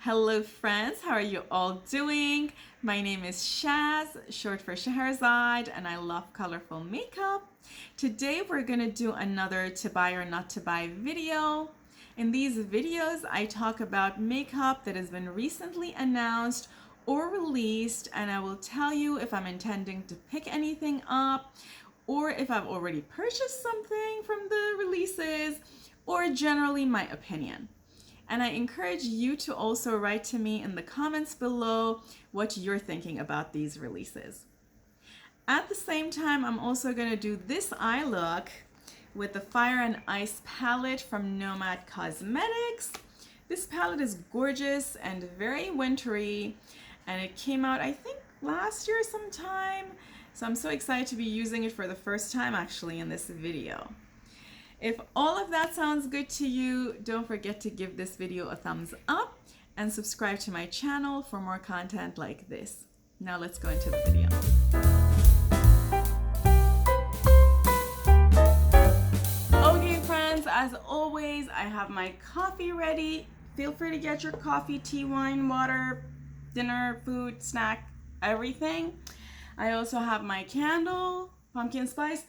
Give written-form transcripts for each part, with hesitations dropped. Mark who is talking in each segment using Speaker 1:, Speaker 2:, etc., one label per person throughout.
Speaker 1: Hello friends, how are you all doing? My name is Shaz, short for Shahrazad, and I love colorful makeup. Today we're going to do another to buy or not to buy video. In these videos, I talk about makeup that has been recently announced or released, and I will tell you if I'm intending to pick anything up or if I've already purchased something from the releases, or generally my opinion. And I encourage you to also write to me in the comments below what you're thinking about these releases. At the same time, I'm also going to do this eye look with the Fire and Ice palette from Nomad Cosmetics. This palette is gorgeous and very wintry, and it came out, I think, last year sometime. So I'm so excited to be using it for the first time actually in this video. If all of that sounds good to you, don't forget to give this video a thumbs up and subscribe to my channel for more content like this. Now let's go into the video. Okay friends, as always, I have my coffee ready. Feel free to get your coffee, tea, wine, water, dinner, food, snack, everything. I also have my candle, pumpkin spice.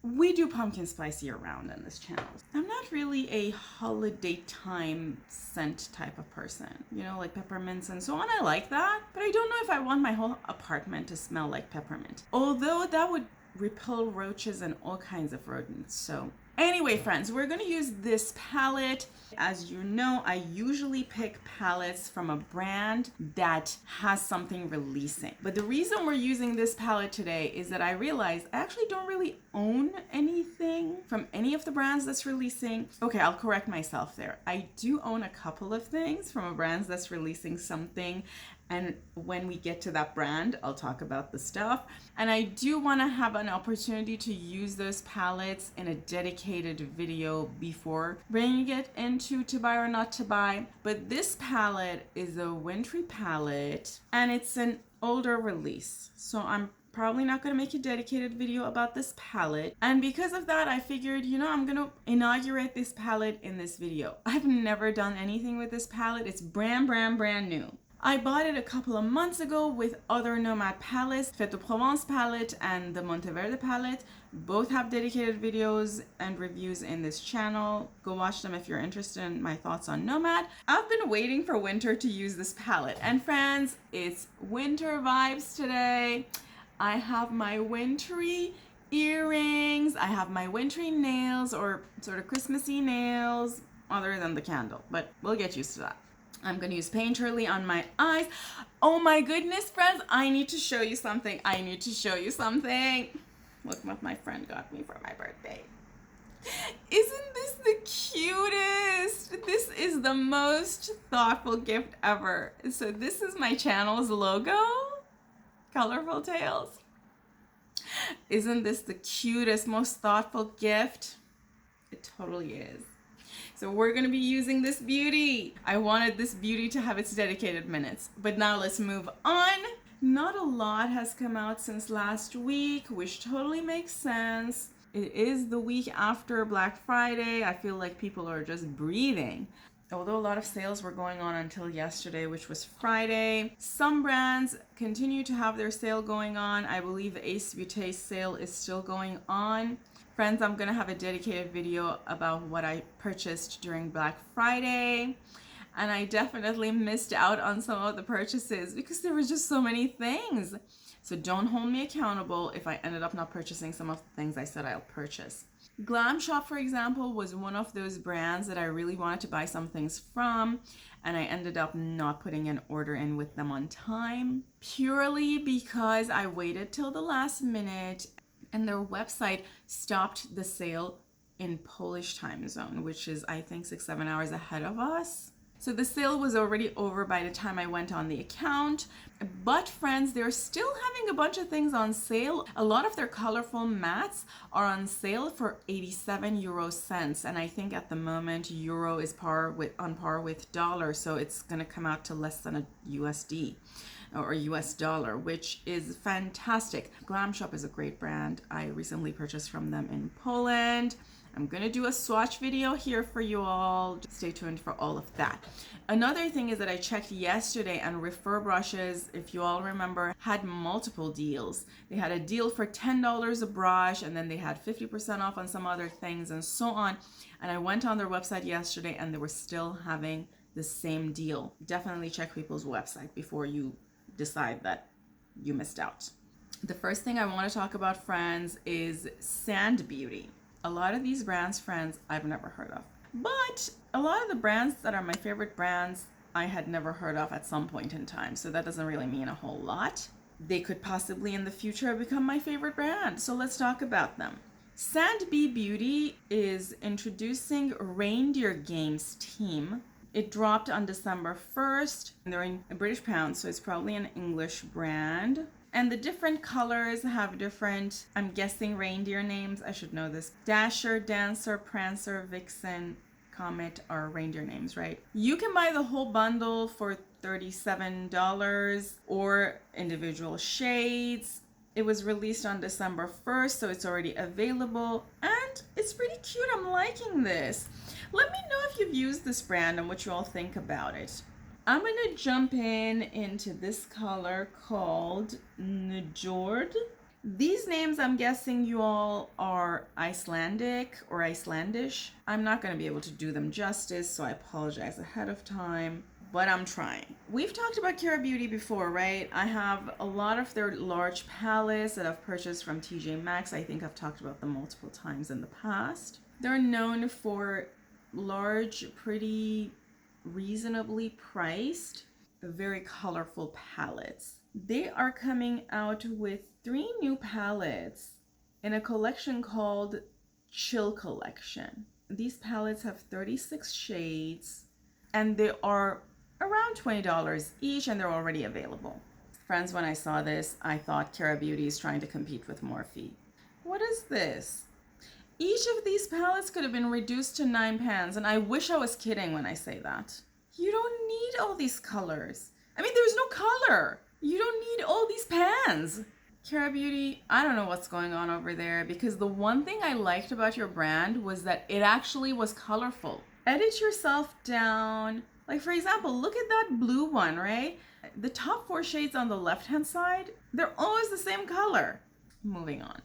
Speaker 1: We do pumpkin spice year round on this channel. I'm not really a holiday time scent type of person, you know, like peppermints and so on. I like that, but I don't know if I want my whole apartment to smell like peppermint. Although that would repel roaches and all kinds of rodents. So anyway, friends, we're going to use this palette. As you know, I usually pick palettes from a brand that has something releasing. But the reason we're using this palette today is that I realized I actually don't really own anything from any of the brands that's releasing. Okay, I'll correct myself there. I do own a couple of things from a brand that's releasing something. And when we get to that brand, I'll talk about the stuff. And I do want to have an opportunity to use those palettes in a dedicated video before bringing it into to buy or not to buy. But this palette is a wintry palette and it's an older release. So I'm probably not going to make a dedicated video about this palette. And because of that, I figured, you know, I'm going to inaugurate this palette in this video. I've never done anything with this palette. It's brand new. I bought it a couple of months ago with other Nomad palettes, Fête de Provence palette and the Monteverde palette. Both have dedicated videos and reviews in this channel. Go watch them if you're interested in my thoughts on Nomad. I've been waiting for winter to use this palette. And friends, it's winter vibes today. I have my wintry earrings. I have my wintry nails, or sort of Christmassy nails, other than the candle, but we'll get used to that. I'm going to use Painterly on my eyes. Oh my goodness, friends, I need to show you something. Look what my friend got me for my birthday. Isn't this the cutest? This is the most thoughtful gift ever. So this is my channel's logo, Colorful Tales. Isn't this the cutest, most thoughtful gift? It totally is. So we're going to be using this beauty. I wanted this beauty to have its dedicated minutes. But now let's move on. Not a lot has come out since last week, which totally makes sense. It is the week after Black Friday. I feel like people are just breathing. Although a lot of sales were going on until yesterday, which was Friday. Some brands continue to have their sale going on. I believe the Ace Beaute sale is still going on. Friends, I'm going to have a dedicated video about what I purchased during Black Friday. And I definitely missed out on some of the purchases because there were just so many things. So don't hold me accountable if I ended up not purchasing some of the things I said I'll purchase. Glam Shop, for example, was one of those brands that I really wanted to buy some things from, and I ended up not putting an order in with them on time, purely because I waited till the last minute and their website stopped the sale in Polish time zone, which is, I think, 6-7 hours ahead of us. So the sale was already over by the time I went on the account. But friends, they're still having a bunch of things on sale. A lot of their colorful mattes are on sale for 87 euro cents. And I think at the moment, euro is on par with dollar. So it's gonna come out to less than a USD. Or US dollar, which is fantastic. Glam Shop is a great brand. I recently purchased from them in Poland. I'm gonna do a swatch video here for you all. Just stay tuned for all of that. Another thing is that I checked yesterday, and Refer Brushes, if you all remember, had multiple deals. They had a deal for $10 a brush, and then they had 50% off on some other things and so on. And I went on their website yesterday and they were still having the same deal. Definitely check people's website before you decide that you missed out. The first thing I want to talk about, friends, is Sand Beauty. A lot of these brands, friends, I've never heard of. But a lot of the brands that are my favorite brands, I had never heard of at some point in time. So that doesn't really mean a whole lot. They could possibly in the future become my favorite brand. So let's talk about them. Sand Beauty is introducing Reindeer Games Team. It dropped on December 1st. They're in British pounds, so it's probably an English brand. And the different colors have different, I'm guessing, reindeer names. I should know this. Dasher, Dancer, Prancer, Vixen, Comet are reindeer names, right? You can buy the whole bundle for $37 or individual shades. It was released on December 1st, so it's already available. And it's pretty cute. I'm liking this. Let me know if you've used this brand and what you all think about it. I'm going to jump into this color called Njord. These names, I'm guessing you all are Icelandic or Icelandish. I'm not going to be able to do them justice, so I apologize ahead of time, but I'm trying. We've talked about Kara Beauty before, right? I have a lot of their large palettes that I've purchased from TJ Maxx. I think I've talked about them multiple times in the past. They're known for large, pretty, reasonably priced, very colorful palettes. They are coming out with 3 new palettes in a collection called Chill Collection. These palettes have 36 shades and they are around $20 each, and they're already available. Friends, when I saw this, I thought Kara Beauty is trying to compete with Morphe. What is this? Each of these palettes could have been reduced to £9, and I wish I was kidding when I say that. You don't need all these colors. I mean, there's no color. You don't need all these pans. Kara Beauty, I don't know what's going on over there, because the one thing I liked about your brand was that it actually was colorful. Edit yourself down. Like, for example, look at that blue one, right? The top 4 shades on the left-hand side, they're always the same color. Moving on.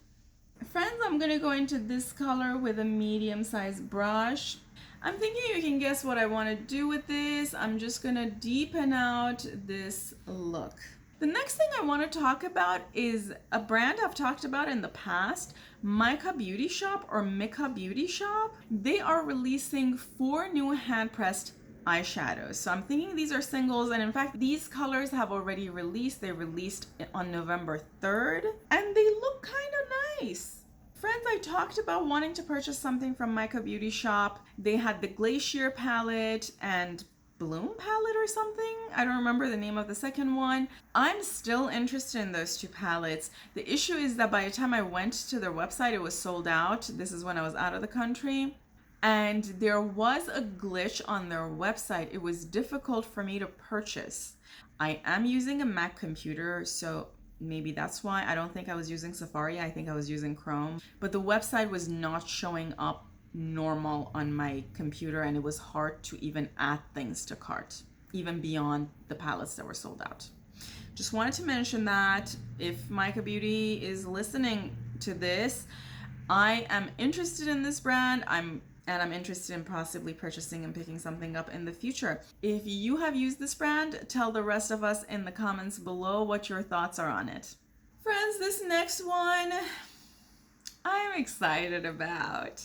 Speaker 1: Friends, I'm going to go into this color with a medium-sized brush. I'm thinking you can guess what I want to do with this. I'm just going to deepen out this look. The next thing I want to talk about is a brand I've talked about in the past, Micka Beauty Shop or Micka Beauty Shop. They are releasing 4 new hand-pressed eyeshadows. So I'm thinking these are singles, and in fact these colors have already released. They released on November 3rd and they look kind of nice. Friends, I talked about wanting to purchase something from Micka Beauty Shop. They had the Glacier palette and Bloom palette or something. I don't remember the name of the second one. I'm still interested in those 2 palettes. The issue is that by the time I went to their website, it was sold out. This is when I was out of the country. And there was a glitch on their website. It was difficult for me to purchase. I am using a Mac computer, so maybe that's why. I don't think I was using Safari. I think I was using Chrome. But the website was not showing up normal on my computer, and it was hard to even add things to cart, even beyond the palettes that were sold out. Just wanted to mention that if Micka Beauty is listening to this, I am interested in this brand. I'm interested in possibly purchasing and picking something up in the future. If you have used this brand, tell the rest of us in the comments below what your thoughts are on it. Friends, this next one I'm excited about.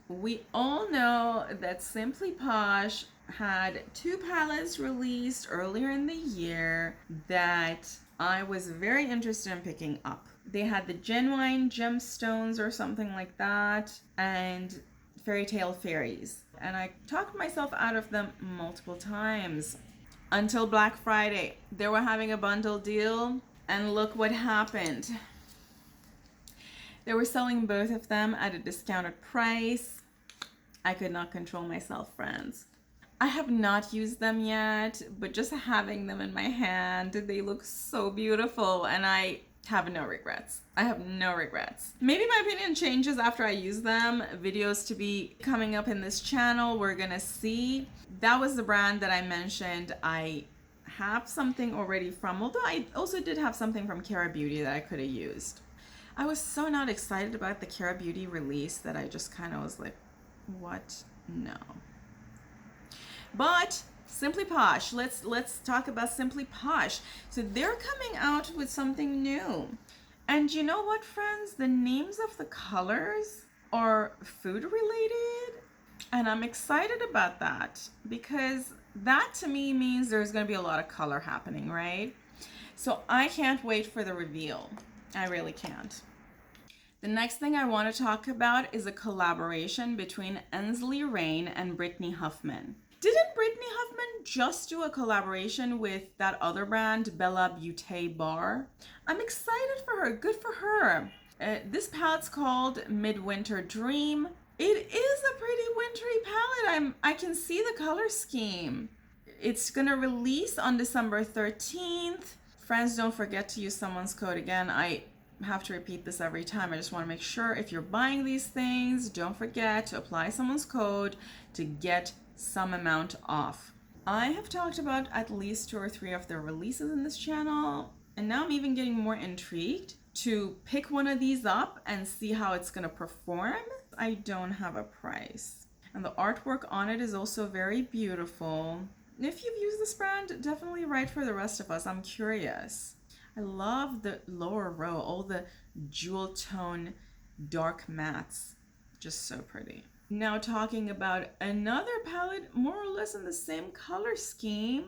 Speaker 1: We all know that Simply Posh had 2 palettes released earlier in the year that I was very interested in picking up. They had the Genuine Gemstones or something like that, and Fairy Tale Fairies. And I talked myself out of them multiple times until Black Friday. They were having a bundle deal, and look what happened. They were selling both of them at a discounted price. I could not control myself, friends. I have not used them yet, but just having them in my hand, they look so beautiful, and I have no regrets. I have no regrets. Maybe my opinion changes after I use them. Videos to be coming up in this channel. We're gonna see. That was the brand that I mentioned. I have something already from, although I also did have something from Kara Beauty that I could have used. I was so not excited about the Kara Beauty release that I just kind of was like, what? No. But Simply Posh, let's talk about Simply Posh. So they're coming out with something new. And you know what, friends? The names of the colors are food related. And I'm excited about that because that to me means there's going to be a lot of color happening, right? So I can't wait for the reveal. I really can't. The next thing I want to talk about is a collaboration between Ensley and Brittany Huffman. Didn't Brittany Huffman just do a collaboration with that other brand, Bella Beaute Bar? I'm excited for her. Good for her. This palette's called Midwinter Dream. It is a pretty wintry palette. I can see the color scheme. It's gonna release on December 13th. Friends, don't forget to use someone's code. Again, I have to repeat this every time. I just want to make sure if you're buying these things, don't forget to apply someone's code to get some amount off. I have talked about at least 2 or 3 of their releases in this channel, and now I'm even getting more intrigued to pick one of these up and see how it's gonna perform. I don't have a price. And the artwork on it is also very beautiful. If you've used this brand, definitely write for the rest of us. I'm curious. I love the lower row, all the jewel tone dark mattes. Just so pretty. Now talking about another palette more or less in the same color scheme.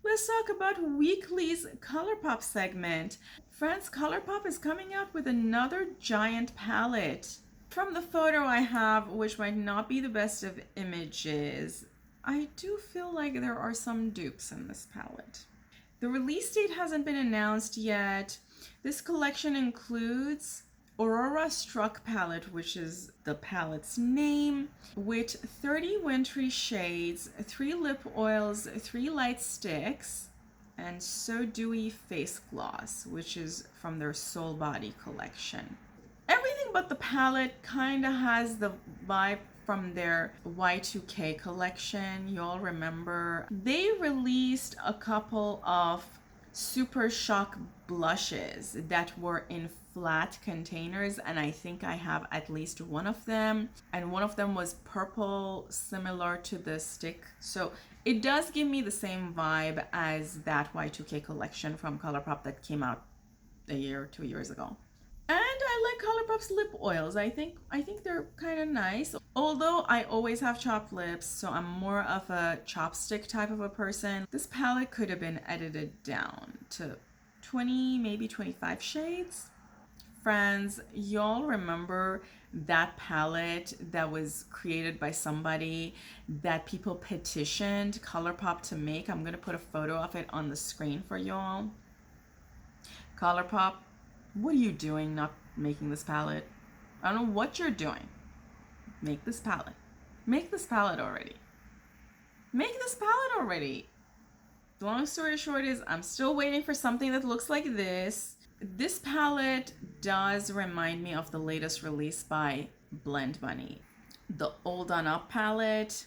Speaker 1: Let's talk about Weekly's Colourpop segment. Friends, Colourpop is coming out with another giant palette. From the photo I have, which might not be the best of images, I do feel like there are some dupes in this palette. The release date hasn't been announced yet. This collection includes Aurora Struck palette, which is the palette's name, with 30 wintry shades, 3 lip oils, 3 light sticks, and So Dewy face gloss, which is from their Soul Body collection. Everything but the palette kind of has the vibe from their Y2K collection. Y'all remember they released a couple of Super Shock blushes that were in flat containers, and I think I have at least one of them, and one of them was purple, similar to the stick. So it does give me the same vibe as that Y2K collection from Colourpop that came out a year or 2 years ago. And I like Colourpop's lip oils. I think they're kind of nice. Although I always have chopped lips, so I'm more of a chopstick type of a person. This palette could have been edited down to 20, maybe 25 shades. Friends, y'all remember that palette that was created by somebody that people petitioned Colourpop to make? I'm gonna put a photo of it on the screen for y'all. Colourpop, what are you doing not making this palette? I don't know what you're doing. Make this palette. Make this palette already. Make this palette already. The long story short is I'm still waiting for something that looks like this. This palette does remind me of the latest release by Blend Bunny. The All Done Up palette,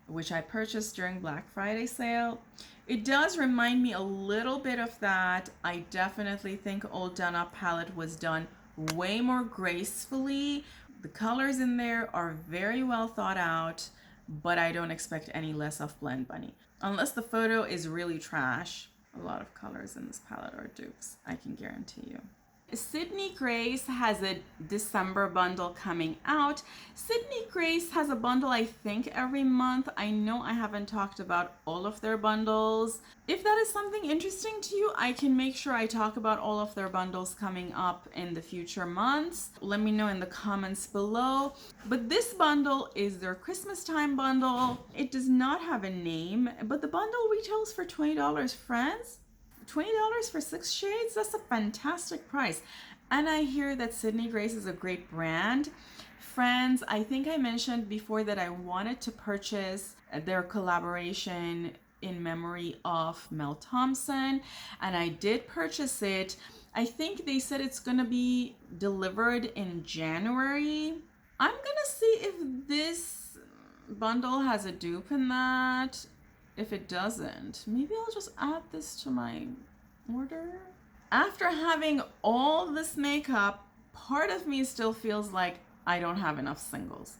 Speaker 1: which I purchased during Black Friday sale. It does remind me a little bit of that. I definitely think All Done Up palette was done way more gracefully. The colors in there are very well thought out, but I don't expect any less of Blend Bunny. Unless the photo is really trash. A lot of colors in this palette are dupes, I can guarantee you. Sydney Grace has a December bundle coming out. Sydney Grace has a bundle, I think, every month. I know I haven't talked about all of their bundles. If that is something interesting to you, I can make sure I talk about all of their bundles coming up in the future months. Let me know in the comments below. But this bundle is their Christmas time bundle. It does not have a name, but the bundle retails for $20, friends. $20 for 6 shades? That's a fantastic price. And I hear that Sydney Grace is a great brand. Friends, I think I mentioned before that I wanted to purchase their collaboration in memory of Mel Thompson, and I did purchase it. I think they said it's gonna be delivered in January. I'm gonna see if this bundle has a dupe in that. If it doesn't, maybe I'll just add this to my order. After having all this makeup, part of me still feels like I don't have enough singles.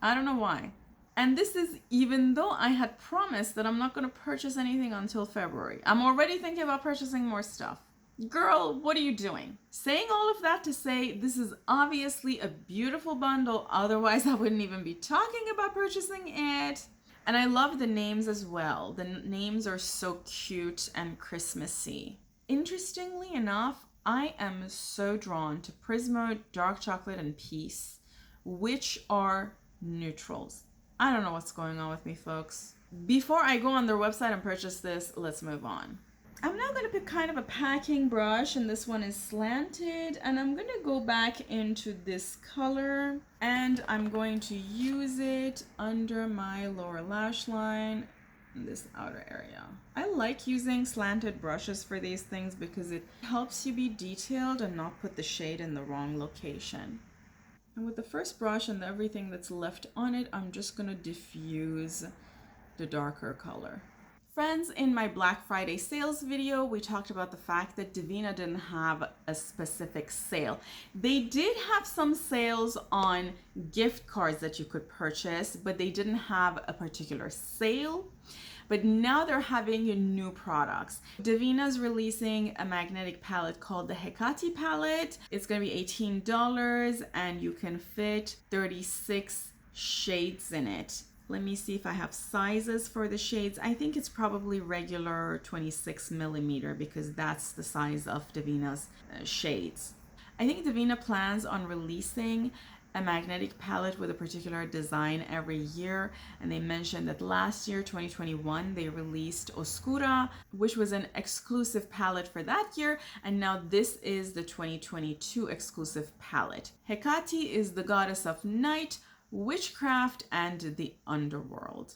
Speaker 1: I don't know why. And this is even though I had promised that I'm not going to purchase anything until February. I'm already thinking about purchasing more stuff. Girl, what are you doing? Saying all of that to say this is obviously a beautiful bundle. Otherwise, I wouldn't even be talking about purchasing it. And I love the names as well. The names are so cute and Christmassy. Interestingly enough, I am so drawn to Prismo, Dark Chocolate, and Peace, which are neutrals. I don't know what's going on with me, folks. Before I go on their website and purchase this, let's move on. I'm now going to pick kind of a packing brush, and this one is slanted, and I'm going to go back into this color, and I'm going to use it under my lower lash line in this outer area. I like using slanted brushes for these things because it helps you be detailed and not put the shade in the wrong location. And with the first brush and everything that's left on it, I'm just going to diffuse the darker color. Friends, in my Black Friday sales video, we talked about the fact that Devinah didn't have a specific sale. They did have some sales on gift cards that you could purchase, but they didn't have a particular sale. But now they're having new products. Devinah's releasing a magnetic palette called the Hecate palette. It's gonna be $18 and you can fit 36 shades in it. Let me see if I have sizes for the shades. I think it's probably regular 26 millimeter because that's the size of Devinah's shades. I think Devinah plans on releasing a magnetic palette with a particular design every year, and they mentioned that last year, 2021, they released Oscura, which was an exclusive palette for that year, and now this is the 2022 exclusive palette. Hecate is the goddess of night, witchcraft, and the underworld.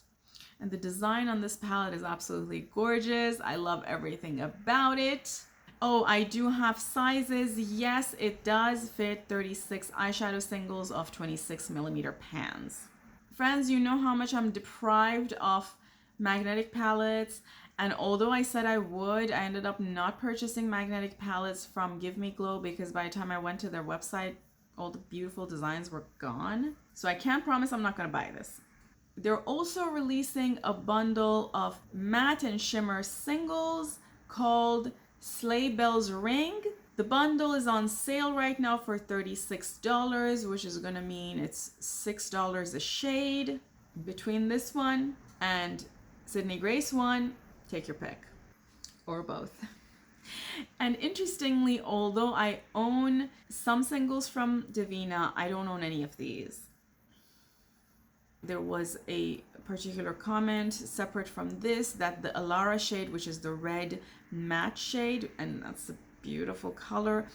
Speaker 1: And the design on this palette is absolutely gorgeous. I love everything about it. Oh, I do have sizes. Yes, it does fit 36 eyeshadow singles of 26 millimeter pans. Friends, you know how much I'm deprived of magnetic palettes. And although I said I would, I ended up not purchasing magnetic palettes from Give Me Glow because by the time I went to their website, all the beautiful designs were gone. So I can't promise I'm not going to buy this. They're also releasing a bundle of matte and shimmer singles called Sleigh Bells Ring. The bundle is on sale right now for $36, which is going to mean it's $6 a shade. Between this one and Sydney Grace one, take your pick, or both. And interestingly, although I own some singles from Devinah, I don't own any of these. There was a particular comment separate from this that the Alara shade, which is the red matte shade, and that's a beautiful color,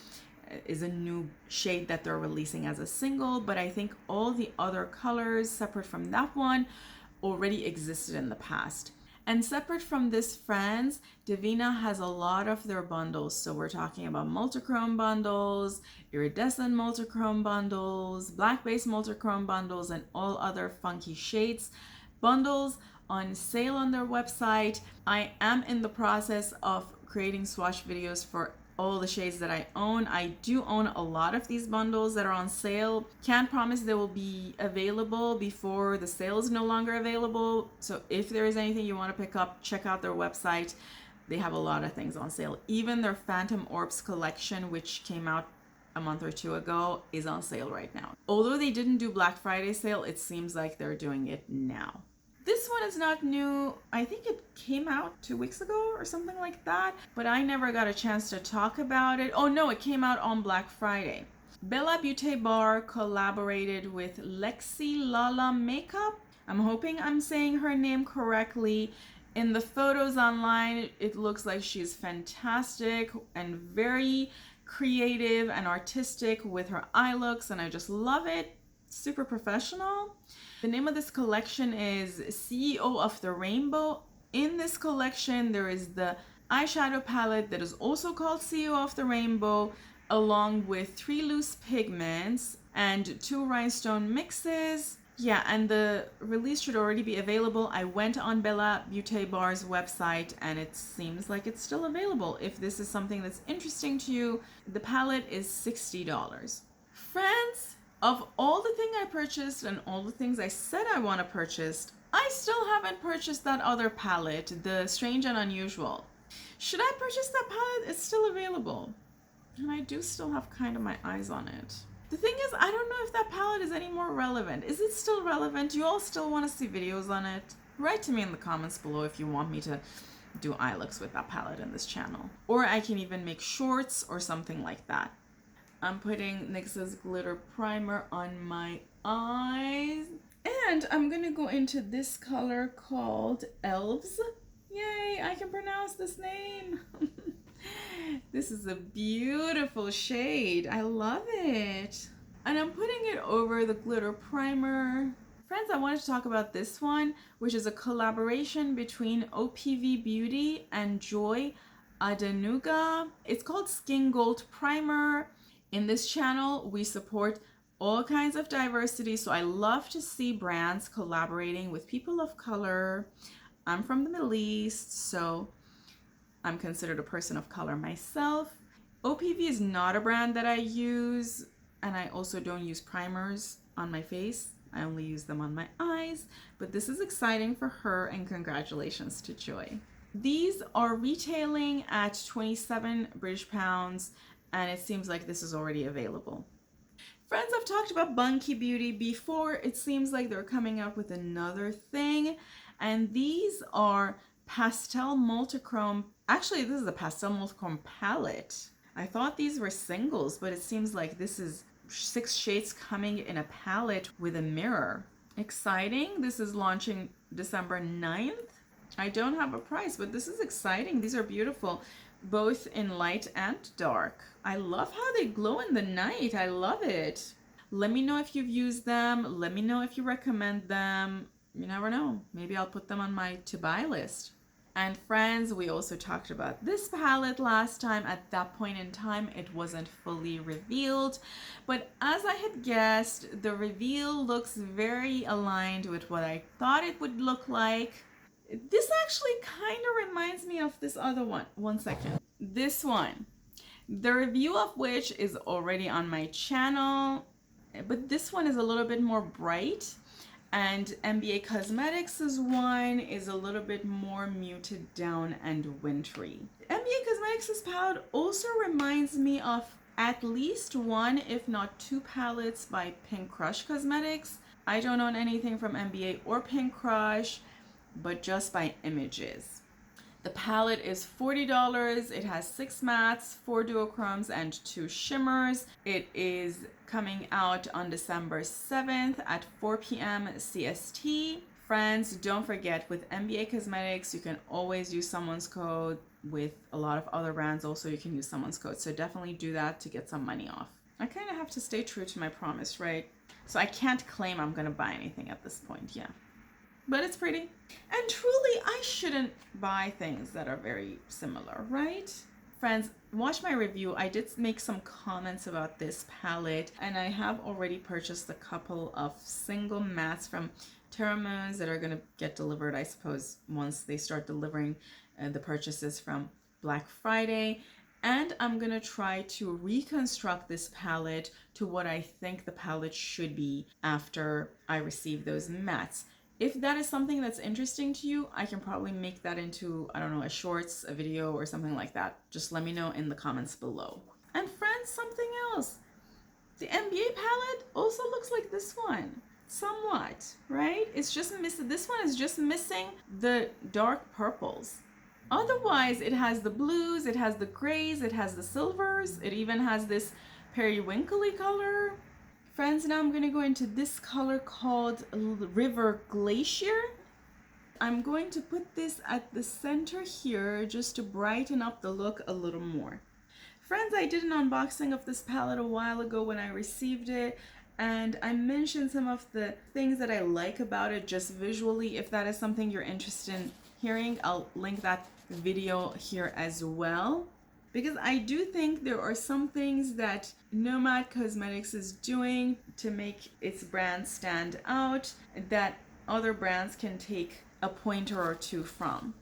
Speaker 1: is a new shade that they're releasing as a single, but I think all the other colors separate from that one already existed in the past. And separate from this, friends, Devinah has a lot of their bundles. So we're talking about multichrome bundles, iridescent multichrome bundles, black base multichrome bundles, and all other funky shades bundles on sale on their website. I am in the process of creating swatch videos for all the shades that I own. I do own a lot of these bundles that are on sale. Can't promise they will be available before the sale is no longer available. So if there is anything you want to pick up, check out their website. They have a lot of things on sale. Even their Phantom Orbs collection, which came out a month or two ago, is on sale right now. Although they didn't do Black Friday sale, it seems like they're doing it now. This one is not new. I think it came out 2 weeks ago or something like that, but I never got a chance to talk about it. Oh no, it came out on Black Friday. Bella Beaute Bar collaborated with Lexilala Makeup. I'm hoping I'm saying her name correctly. In the photos online, it looks like she's fantastic and very creative and artistic with her eye looks, and I just love it. Super professional. The name of this collection is CEO of the Rainbow. In this collection, there is the eyeshadow palette that is also called CEO of the Rainbow, along with 3 loose pigments and 2 rhinestone mixes. Yeah, and the release should already be available. I went on Bella Beaute Bar's website and it seems like it's still available. If this is something that's interesting to you, the palette is $60. Friends, of all the things I purchased and all the things I said I want to purchase, I still haven't purchased that other palette, the Strange and Unusual. Should I purchase that palette? It's still available. And I do still have kind of my eyes on it. The thing is, I don't know if that palette is any more relevant. Is it still relevant? Do you all still want to see videos on it? Write to me in the comments below if you want me to do eye looks with that palette in this channel. Or I can even make shorts or something like that. I'm putting NYX's glitter primer on my eyes. And I'm going to go into this color called Elves. Yay, I can pronounce this name. This is a beautiful shade. I love it. And I'm putting it over the glitter primer. Friends, I wanted to talk about this one, which is a collaboration between OPV Beauty and Joy Adenuga. It's called Skin Gold Primer. In this channel, we support all kinds of diversity, so I love to see brands collaborating with people of color. I'm from the Middle East, so I'm considered a person of color myself. OPV is not a brand that I use, and I also don't use primers on my face. I only use them on my eyes, but this is exciting for her, and congratulations to Joy. These are retailing at 27 British pounds, and it seems like this is already available. Friends, I've talked about Bunky Beauty before. It seems like they're coming up with another thing, and these are Pastel Multichrome. Actually, this is a Pastel Multichrome palette. I thought these were singles, but it seems like this is 6 shades coming in a palette with a mirror. Exciting. This is launching December 9th. I don't have a price, but this is exciting. These are beautiful, both in light and dark. I love how they glow in the night. I love it. Let me know if you've used them. Let me know if you recommend them. You never know. Maybe I'll put them on my to-buy list. And friends, we also talked about this palette last time. At that point in time, it wasn't fully revealed. But as I had guessed, the reveal looks very aligned with what I thought it would look like. This actually kind of reminds me of this other one. One second. This one. The review of which is already on my channel. But this one is a little bit more bright. And NBA Cosmetics' one is a little bit more muted down and wintry. NBA Cosmetics' palette also reminds me of at least 1, if not 2 palettes by Pink Crush Cosmetics. I don't own anything from NBA or Pink Crush, but just by images. The palette is $40. It has 6 mattes, 4 duochromes, and 2 shimmers. It is coming out on December 7th at 4 p.m. CST. Friends, don't forget, with NBA Cosmetics, you can always use someone's code. With a lot of other brands also, you can use someone's code. So definitely do that to get some money off. I kind of have to stay true to my promise, right? So I can't claim I'm going to buy anything at this point, yeah. But it's pretty. And truly, I shouldn't buy things that are very similar, right? Friends, watch my review. I did make some comments about this palette, and I have already purchased a couple of single mattes from Terra Moons that are going to get delivered, I suppose, once they start delivering the purchases from Black Friday. And I'm going to try to reconstruct this palette to what I think the palette should be after I receive those mattes. If that is something that's interesting to you, I can probably make that into, I don't know, a shorts, a video, or something like that. Just let me know in the comments below. And friends, something else. The NBA palette also looks like this one. Somewhat, right? It's just missing, this one is just missing the dark purples. Otherwise, it has the blues, it has the grays, it has the silvers, it even has this periwinkly color. Friends, now I'm going to go into this color called River Glacier. I'm going to put this at the center here just to brighten up the look a little more. Friends, I did an unboxing of this palette a while ago when I received it, and I mentioned some of the things that I like about it just visually. If that is something you're interested hearing, I'll link that video here as well. Because I do think there are some things that Nomad Cosmetics is doing to make its brand stand out that other brands can take a pointer or two from.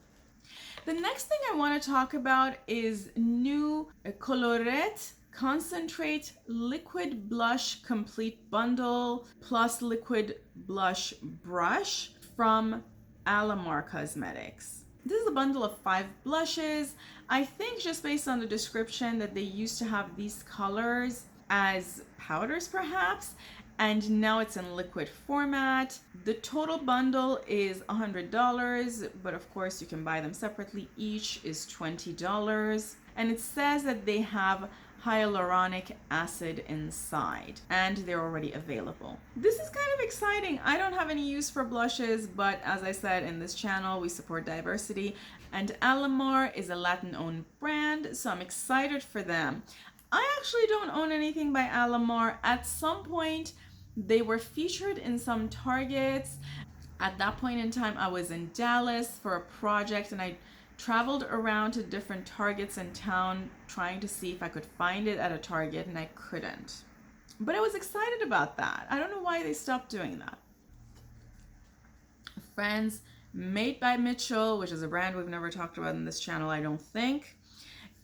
Speaker 1: The next thing I want to talk about is new Colorette Concentrate Liquid Blush Complete Bundle plus Liquid Blush Brush from Alamar Cosmetics. This is a bundle of 5 blushes. I think just based on the description that they used to have these colors as powders perhaps, and now it's in liquid format. The total bundle is $100, but of course you can buy them separately. Each is $20. And it says that they have hyaluronic acid inside and they're already available. This is kind of exciting. I don't have any use for blushes, but as I said, in this channel we support diversity, and Alamar is a Latin-owned brand, so I'm excited for them. I actually don't own anything by Alamar. At some point they were featured in some Targets. At that point in time I was in Dallas for a project and I traveled around to different Targets in town trying to see if I could find it at a Target, and I couldn't. But I was excited about that. I don't know why they stopped doing that. Friends, Made by Mitchell, which is a brand we've never talked about in this channel, I don't think,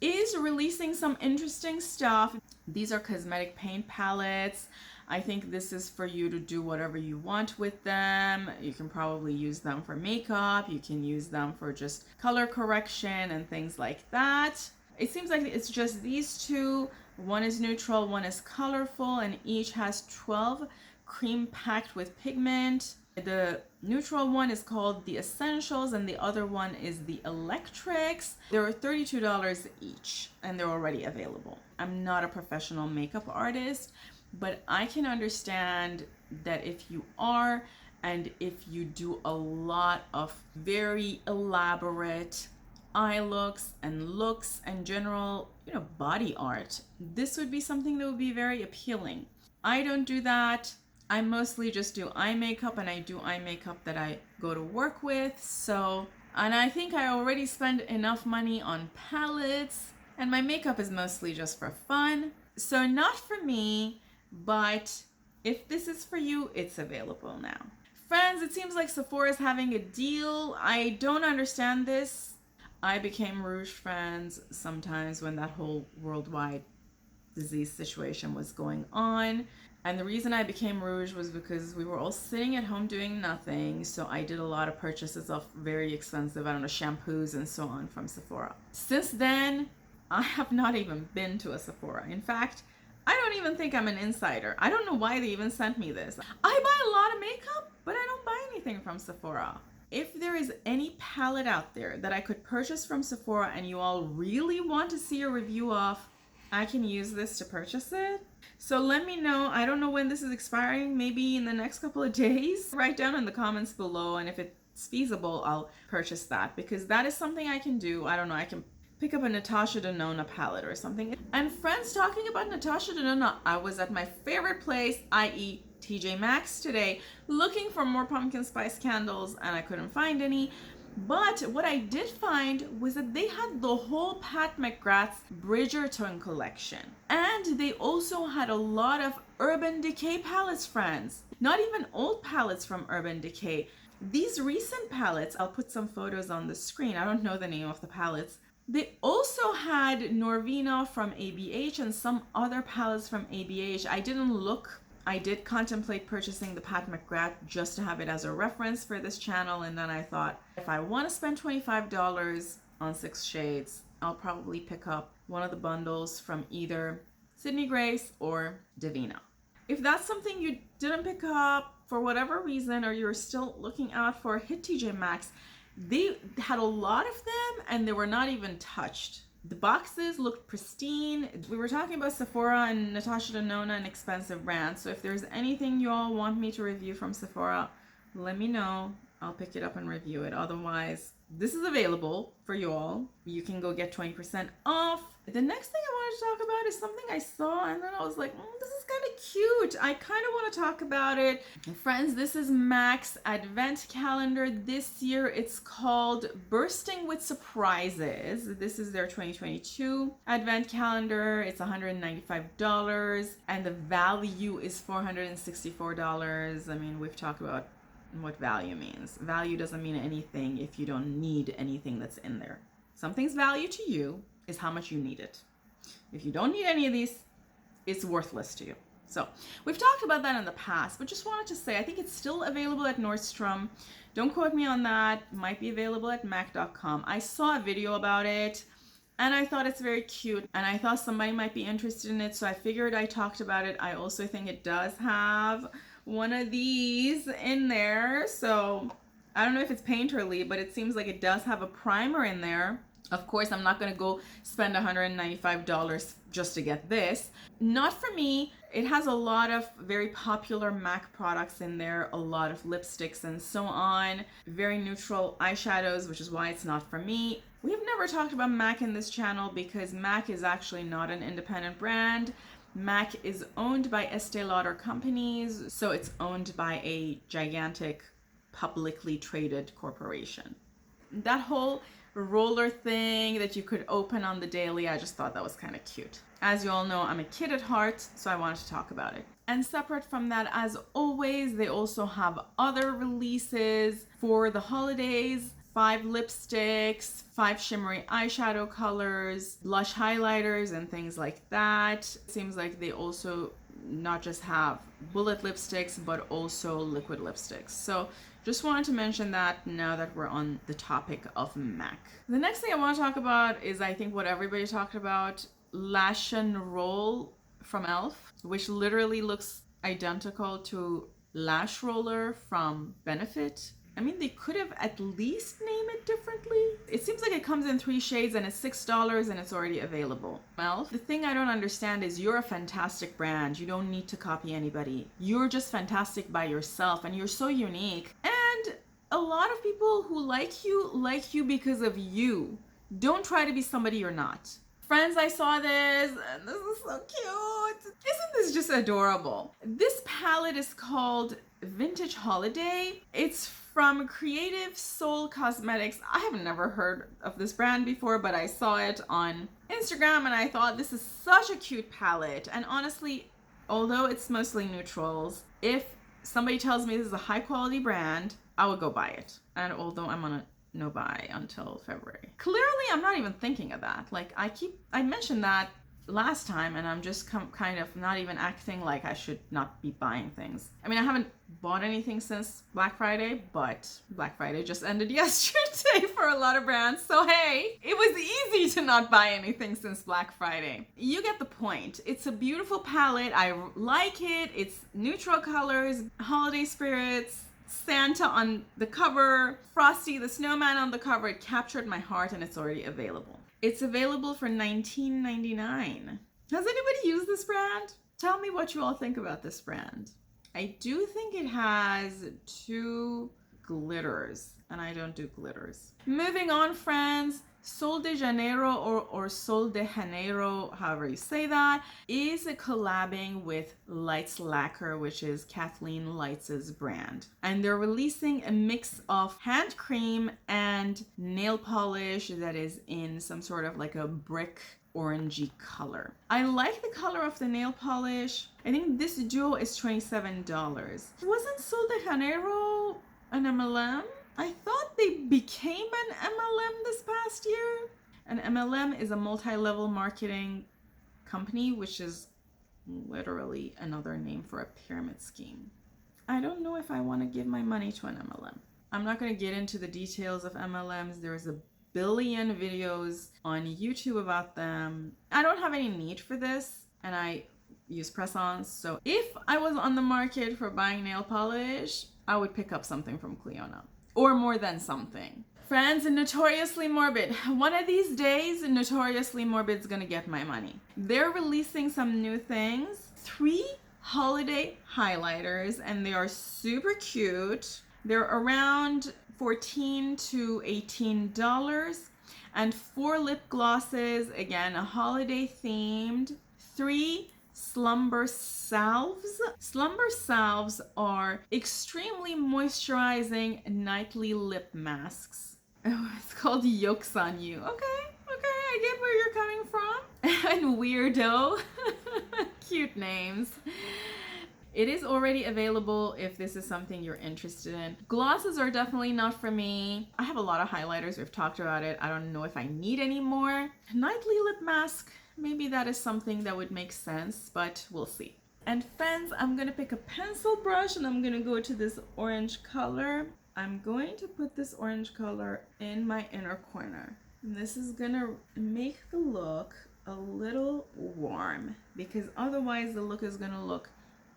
Speaker 1: is releasing some interesting stuff. These are cosmetic paint palettes. I think this is for you to do whatever you want with them. You can probably use them for makeup. You can use them for just color correction and things like that. It seems like it's just these two. One is neutral, one is colorful, and each has 12 cream packed with pigment. The neutral one is called the Essentials and the other one is the Electrics. They're $32 each and they're already available. I'm not a professional makeup artist, but I can understand that if you are, and if you do a lot of very elaborate eye looks and general, body art, this would be something that would be very appealing. I don't do that. I mostly just do eye makeup, and I do eye makeup that I go to work with. So, and I think I already spend enough money on palettes, and my makeup is mostly just for fun. So not for me, but if this is for you, it's available now. Friends, it seems like Sephora is having a deal. I don't understand this. I became Rouge friends sometimes when that whole worldwide disease situation was going on. And the reason I became Rouge was because we were all sitting at home doing nothing. So I did a lot of purchases of very expensive, shampoos and so on from Sephora. Since then, I have not even been to a Sephora. In fact, I don't even think I'm an insider. I don't know why they even sent me this. I buy a lot of makeup, but I don't buy anything from Sephora. If there is any palette out there that I could purchase from Sephora and you all really want to see a review of, I can use this to purchase it. So let me know. I don't know when this is expiring, maybe in the next couple of days. Write down in the comments below, and if it's feasible, I'll purchase that, because that is something I can do. I don't know, I can pick up a Natasha Denona palette or something. And friends, talking about Natasha Denona, I was at my favorite place, i.e. TJ Maxx today, looking for more pumpkin spice candles, and I couldn't find any. But what I did find was that they had the whole Pat McGrath's Bridgerton collection. And they also had a lot of Urban Decay palettes, friends. Not even old palettes from Urban Decay. These recent palettes, I'll put some photos on the screen. I don't know the name of the palettes. They also had Norvina from ABH and some other palettes from ABH. I didn't look. I did contemplate purchasing the Pat McGrath just to have it as a reference for this channel, and then I thought, if I want to spend $25 on 6 shades, I'll probably pick up one of the bundles from either Sydney Grace or Devinah. If that's something you didn't pick up for whatever reason, or you're still looking out for, hit TJ Maxx. They had a lot of them and they were not even touched. The boxes looked pristine. We were talking about Sephora and Natasha Denona, an expensive brand. So if there's anything you all want me to review from Sephora, let me know. I'll pick it up and review it. Otherwise, this is available for you all. You can go get 20% off. The next thing I wanted to talk about is something I saw and then I was like, this is kind of cute. I kind of want to talk about it. And friends, this is MAC's advent calendar. This year it's called Bursting with Surprises. This is their 2022 advent calendar. It's $195 and the value is $464. I mean, we've talked about what value means. Value doesn't mean anything if you don't need anything that's in there. Something's value to you is how much you need it. If you don't need any of these, it's worthless to you. So we've talked about that in the past, but just wanted to say, I think it's still available at Nordstrom. Don't quote me on that. Might be available at mac.com. I saw a video about it and I thought it's very cute and I thought somebody might be interested in it. So I figured I talked about it. I also think it does have one of these in there. So I don't know if it's painterly, but it seems like it does have a primer in there. Of course, I'm not going to go spend $195 just to get this. Not for me. It has a lot of very popular MAC products in there, a lot of lipsticks and so on. Very neutral eyeshadows, which is why it's not for me. We've never talked about MAC in this channel because MAC is actually not an independent brand. MAC is owned by Estee Lauder companies, so it's owned by a gigantic publicly traded corporation. That whole roller thing that you could open on the daily, I just thought that was kind of cute. As you all know, I'm a kid at heart, so I wanted to talk about it. And separate from that, as always, they also have other releases for the holidays. 5 lipsticks, 5 shimmery eyeshadow colors, blush highlighters, and things like that. Seems like they also not just have bullet lipsticks, but also liquid lipsticks. So just wanted to mention that now that we're on the topic of MAC. The next thing I want to talk about is I think what everybody talked about, Lash and Roll from e.l.f., which literally looks identical to Lash Roller from Benefit. I mean, they could have at least named it differently. It seems like it comes in 3 shades and it's $6 and it's already available. Well, the thing I don't understand is you're a fantastic brand. You don't need to copy anybody. You're just fantastic by yourself and you're so unique. And a lot of people who like you because of you. Don't try to be somebody you're not. Friends, I saw this and this is so cute. Isn't this just adorable? This palette is called Vintage Holiday. It's from Creative Soul Cosmetics. I have never heard of this brand before, but I saw it on Instagram and I thought this is such a cute palette. And honestly, although it's mostly neutrals, if somebody tells me this is a high quality brand, I would go buy it. And although I'm on a no buy until February. Clearly, I'm not even thinking of that. Like I mentioned that last time and I'm just kind of not even acting like I should not be buying things. I mean, I haven't bought anything since Black Friday, but Black Friday just ended yesterday for a lot of brands. So hey, it was easy to not buy anything since Black Friday. You get the point. It's a beautiful palette. I like it. It's neutral colors, holiday spirits, Santa on the cover, Frosty the Snowman on the cover. It captured my heart and it's already available. It's available for $19.99. Has anybody used this brand? Tell me what you all think about this brand. I do think it has 2 glitters, and I don't do glitters. Moving on, friends. Sol de Janeiro or Sol de Janeiro, however you say that, is collabing with Lights Lacquer, which is Kathleen Lights' brand. And they're releasing a mix of hand cream and nail polish that is in some sort of like a brick orangey color. I like the color of the nail polish. I think this duo is $27. Wasn't Sol de Janeiro an MLM? I thought they became an MLM this past year. An MLM is a multi-level marketing company, which is literally another name for a pyramid scheme. I don't know if I want to give my money to an MLM. I'm not going to get into the details of MLMs. There's a billion videos on YouTube about them. I don't have any need for this, and I use press-ons. So if I was on the market for buying nail polish, I would pick up something from Cliona. Or More Than Something. Friends, Notoriously Morbid. One of these days, Notoriously Morbid's gonna get my money. They're releasing some new things. 3 holiday highlighters, and they are super cute. They're around $14 to $18. And 4 lip glosses, again, a holiday themed. 3 slumber salves. Slumber salves are extremely moisturizing nightly lip masks. Oh, it's called Yolks on You. Okay, I get where you're coming from. And Weirdo. Cute names. It is already available if this is something you're interested in. Glosses are definitely not for me. I have a lot of highlighters. We've talked about it. I don't know if I need any more. Nightly lip mask. Maybe that is something that would make sense, but we'll see. And friends, I'm going to pick a pencil brush and I'm going to go to this orange color. I'm going to put this orange color in my inner corner. And this is going to make the look a little warm because otherwise the look is going to look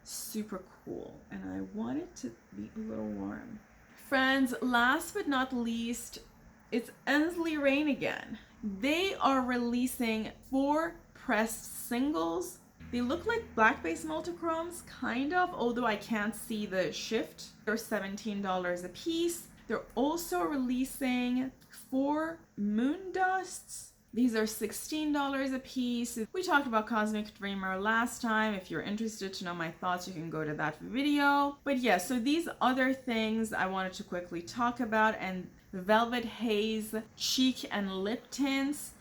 Speaker 1: super cool, and I want it to be a little warm. Friends, last but not least, it's Ensley Rain again. They are releasing 4 pressed singles. They look like black base multichromes, kind of, although I can't see the shift. They're $17 a piece. They're also releasing 4 moon dusts. These are $16 a piece. We talked about Cosmic Dreamer last time. If you're interested to know my thoughts, you can go to that video. But yeah, so these other things I wanted to quickly talk about, and Velvet Haze cheek and lip tints,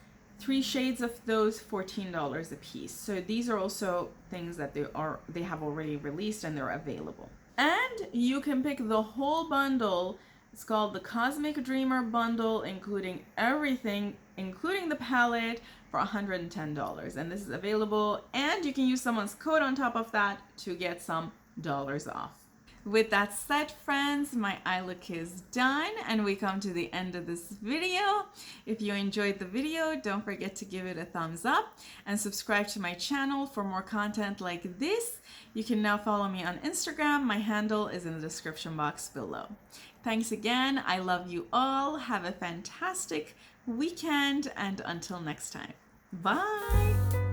Speaker 1: 3 shades of those, $14 a piece. So these are also things that they have already released and they're available. And you can pick the whole bundle. It's called the Cosmic Dreamer Bundle, including everything, including the palette, for $110. And this is available, and you can use someone's code on top of that to get some dollars off. With that said, friends, my eye look is done, and we come to the end of this video. If you enjoyed the video, don't forget to give it a thumbs up and subscribe to my channel for more content like this. You can now follow me on Instagram. My handle is in the description box below. Thanks again. I love you all. Have a fantastic weekend, and until next time. Bye.